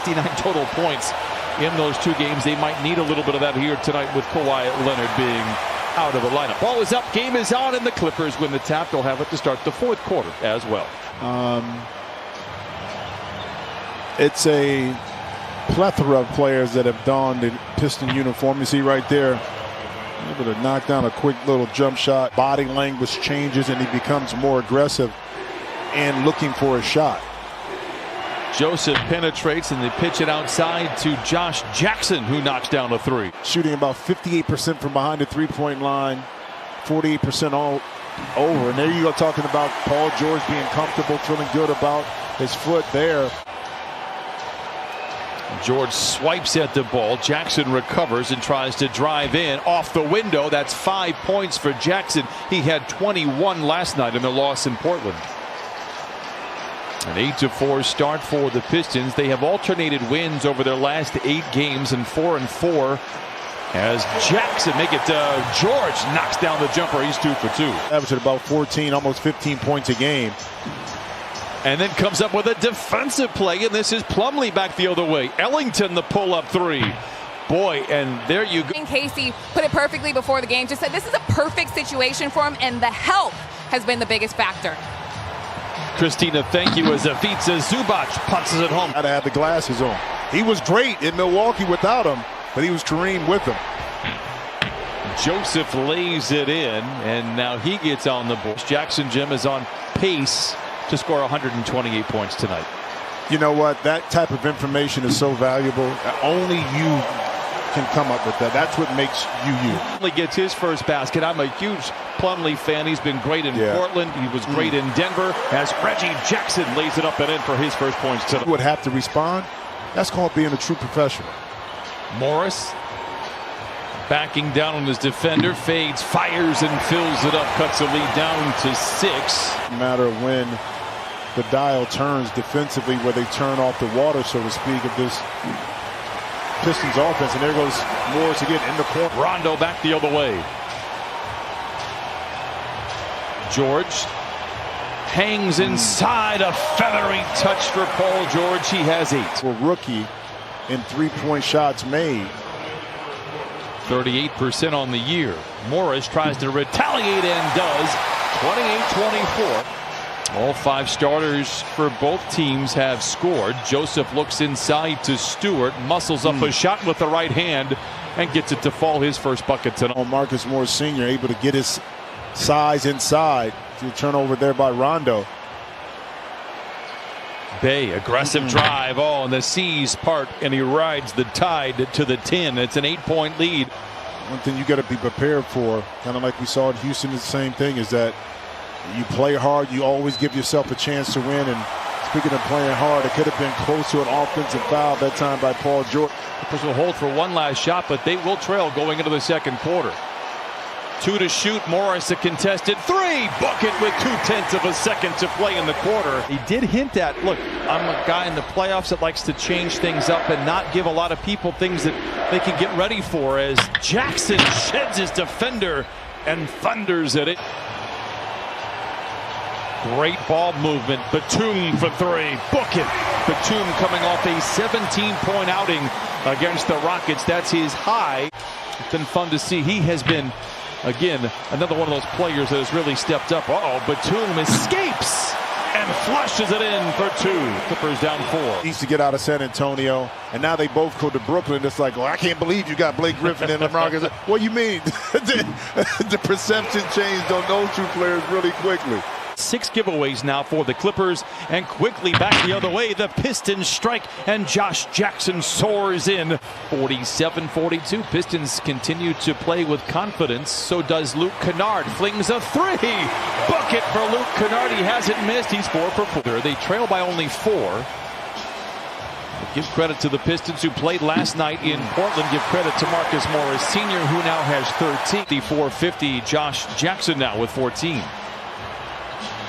69 total points in those two games. They might need a little bit of that here tonight with Kawhi Leonard being out of the lineup. Ball is up, game is on, and the Clippers win the tap. They'll have it to start the fourth quarter as well. It's a plethora of players that have donned the Piston uniform. You see right there, able to knock down a quick little jump shot. Body language changes and he becomes more aggressive and looking for a shot. Joseph penetrates and they pitch it outside to Josh Jackson, who knocks down a three. Shooting about 58% from behind the three-point line, 48% all over. And there you go, talking about Paul George being comfortable, feeling good about his foot there. George swipes at the ball. Jackson recovers and tries to drive in off the window. That's 5 points for Jackson. He had 21 last night in their loss in Portland. An 8-4 start for the Pistons. They have alternated wins over their last 8 games and 4-4. As Jackson George knocks down the jumper. He's 2 for 2. Averaging about 14, almost 15 points a game. And then comes up with a defensive play, and this is Plumlee back the other way. Ellington the pull-up three. Boy, and there you go. Casey put it perfectly before the game. Just said this is a perfect situation for him, and the health has been the biggest factor. Christina, thank you, as Ivica Zubac punches it home. Had to have the glasses on. He was great in Milwaukee without him, but he was Kareem with him. Joseph lays it in, and now he gets on the board. Jackson Jim is on pace to score 128 points tonight. You know what? That type of information is so valuable. Only you can come up with that. That's what makes you you. Plumlee gets his first basket. I'm a huge Plumlee fan. He's been great in Portland. He was great in Denver. As Reggie Jackson lays it up and in for his first points tonight. Would have to respond. That's called being a true professional. Morris backing down on his defender, fades, fires, and fills it up. Cuts the lead down to 6. No matter when the dial turns defensively, where they turn off the water, so to speak, of this Pistons offense. And there goes Morris again in the corner. Rondo back the other way. George hangs inside. A feathery touch for Paul George. He has 8. For rookie in three-point shots made. 38% on the year. Morris tries to retaliate and does. 28-24. All 5 starters for both teams have scored. Joseph looks inside to Stewart, muscles up a shot with the right hand, and gets it to fall. His first bucket tonight. Marcus Morris Sr. able to get his size inside. To turnover there by Rondo. Bay, aggressive drive. Oh, and the C's part, and he rides the tide to the 10. It's an 8-point lead. One thing you got to be prepared for, kind of like we saw in Houston, the same thing, is that you play hard, you always give yourself a chance to win. And speaking of playing hard, it could have been close to an offensive foul that time by Paul George. Clippers will hold for one last shot, but they will trail going into the second quarter. 2 to shoot. Morris a contested 3. Bucket with 0.2 of a second to play in the quarter. He did hint at, look, I'm a guy in the playoffs that likes to change things up and not give a lot of people things that they can get ready for, as Jackson sheds his defender and thunders at it. Great ball movement. Batum for 3. Book it. Batum coming off a 17-point outing against the Rockets. That's his high. It's been fun to see. He has been, again, another one of those players that has really stepped up. Batum escapes and flushes it in for 2. Clippers down 4. Needs to get out of San Antonio, and now they both go to Brooklyn. It's like, well, I can't believe you got Blake Griffin and LeBron. What do you mean? the perception changed on those 2 players really quickly. 6 giveaways now for the Clippers, and quickly back the other way. The Pistons strike, and Josh Jackson soars in. 47-42. Pistons continue to play with confidence. So does Luke Kennard. Flings a 3. Bucket for Luke Kennard. He hasn't missed. He's 4 for 4. They trail by only 4. Give credit to the Pistons, who played last night in Portland. Give credit to Marcus Morris Sr., who now has 13. The 450. Josh Jackson now with 14.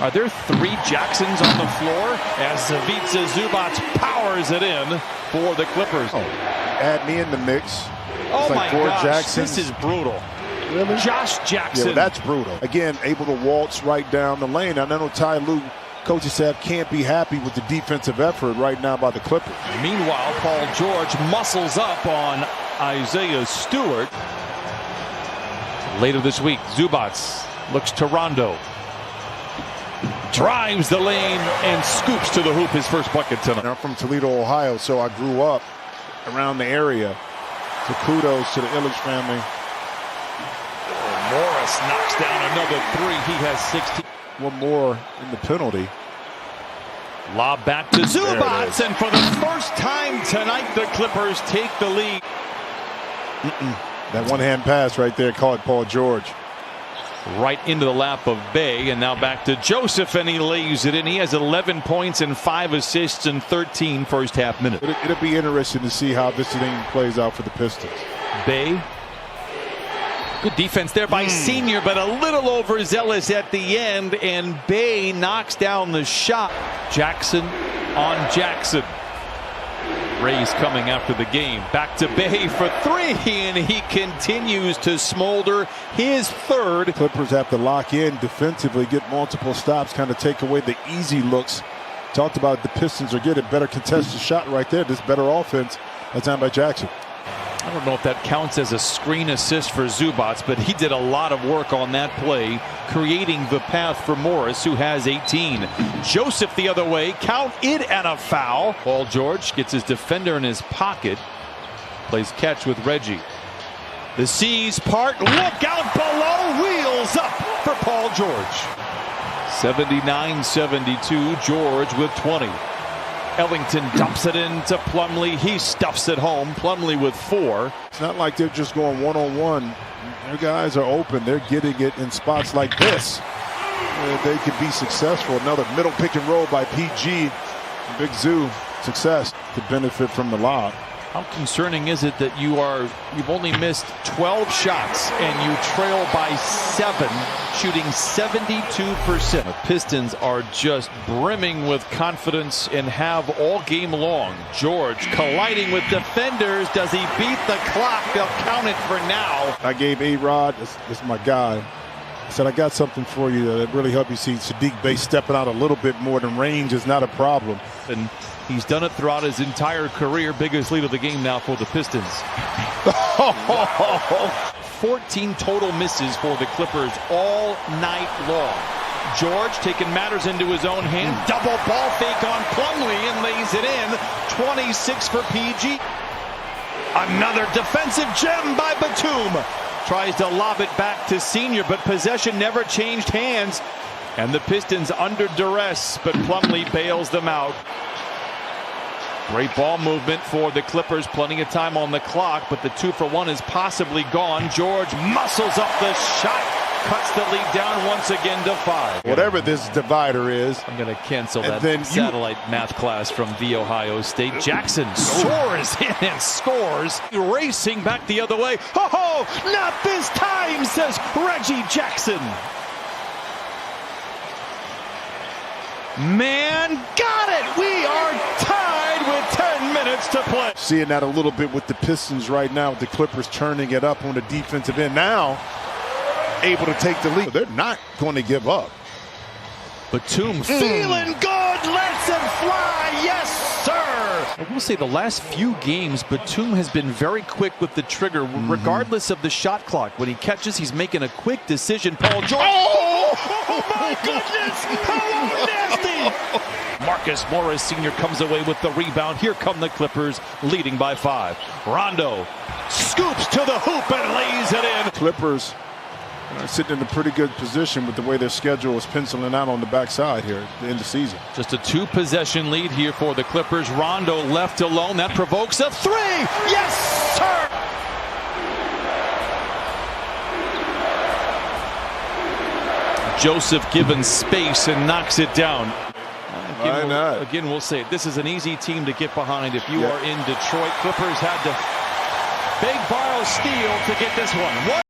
Are there 3 Jacksons on the floor as Ivica Zubac powers it in for the Clippers? Add me in the mix. Oh, like my 4 gosh, Jacksons. this is brutal. Really? Josh Jackson. Yeah, that's brutal. Again, able to waltz right down the lane. I know Ty Lue coaching staff can't be happy with the defensive effort right now by the Clippers. Meanwhile, Paul George muscles up on Isaiah Stewart. Later this week, Zubats looks to Rondo. Drives the lane and scoops to the hoop, his first bucket tonight. I'm from Toledo, Ohio, so I grew up around the area. So kudos to the Illich family. Morris knocks down another three. He has 16. One more in the penalty. Lob back to Zubats, and for the first time tonight, the Clippers take the lead. That one-hand pass right there caught Paul George. Right into the lap of Bay, and now back to Joseph, and he lays it in. He has 11 points and 5 assists in 13 first half minutes. It'll be interesting to see how this thing plays out for the Pistons. Bay. Good defense there by Senior, but a little overzealous at the end, and Bay knocks down the shot. Jackson on Jackson. Ray's coming after the game. Back to Bay for three, and he continues to smolder his third. Clippers have to lock in defensively, get multiple stops, kind of take away the easy looks. Talked about the Pistons are getting better contested shot right there. This better offense that time by Jackson. I don't know if that counts as a screen assist for Zubats, but he did a lot of work on that play, creating the path for Morris, who has 18. Joseph the other way, count it and a foul. Paul George gets his defender in his pocket, plays catch with Reggie. The C's part, look out below, wheels up for Paul George. 79-72, George with 20. Ellington dumps it into Plumlee. He stuffs it home. Plumlee with 4. It's not like they're just going one-on-one. Their guys are open. They're getting it in spots like this where they could be successful. Another middle pick and roll by PG. Big Zoo. Success to benefit from the lob. How concerning is it that you've only missed 12 shots and you trail by 7, shooting 72%? The Pistons are just brimming with confidence and have all game long. George colliding with defenders. Does he beat the clock? They'll count it for now. I gave A-Rod, this is my guy. I said, I got something for you that really help you see Sadiq Bey stepping out a little bit more than range is not a problem. And he's done it throughout his entire career. Biggest lead of the game now for the Pistons. 14 total misses for the Clippers all night long. George taking matters into his own hand. Double ball fake on Plumlee and lays it in. 26 for PG. Another defensive gem by Batum. Tries to lob it back to Senior, but possession never changed hands. And the Pistons under duress, but Plumlee bails them out. Great ball movement for the Clippers. Plenty of time on the clock, but the 2-for-1 is possibly gone. George muscles up the shot. Cuts the lead down once again to 5. Whatever this divider is. I'm going to cancel that satellite math class from The Ohio State. Jackson soars in and scores. Racing back the other way. Ho-ho! Not this time, says Reggie Jackson. Man, got it! We are tied with 10 minutes to play. Seeing that a little bit with the Pistons right now, with the Clippers turning it up on the defensive end. Now, able to take the lead. They're not going to give up. Batum feeling good, lets him fly, yes sir! I will say the last few games, Batum has been very quick with the trigger, regardless of the shot clock. When he catches, he's making a quick decision. Paul George. Oh my goodness! How nasty! Marcus Morris Sr. comes away with the rebound. Here come the Clippers, leading by 5. Rondo scoops to the hoop and lays it in. Clippers sitting in a pretty good position with the way their schedule is penciling out on the backside here at the end of the season. Just a 2-possession lead here for the Clippers. Rondo left alone. That provokes a 3. Yes, sir! Joseph given space and knocks it down. Why not? Again, we'll say this is an easy team to get behind if you are in Detroit. Clippers had to beg, borrow, steal to get this one.